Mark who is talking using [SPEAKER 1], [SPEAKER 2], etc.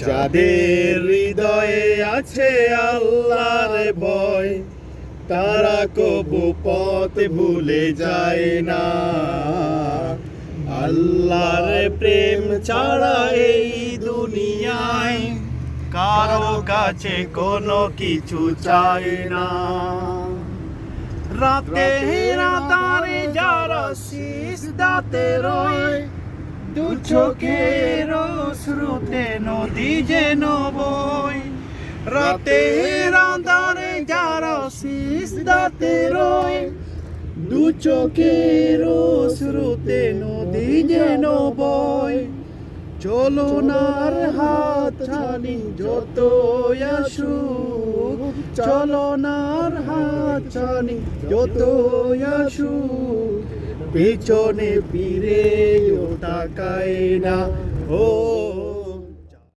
[SPEAKER 1] যাদের হৃদয়ে আছে আল্লাহর ভয়, তারা কবু পথ ভুলে যায় না। আল্লাহর প্রেম ছাড়া এই দুনিয়ায় কারো কাছে কোনো কিছু চায় না। রাতে রাতারে যারা সিজদাতে রয়, দু চোখের স্রোতে নদী যেন বয়। রাতে রাতারে যারা সিজদাতে রয়, দু চোখের স্রোতে নদী যেন বয়। চলনার হাত ছানি যত আসুক, চলনার হাত ছানি যত আসুক, পেছনে ফিরেও তাকায় না। ও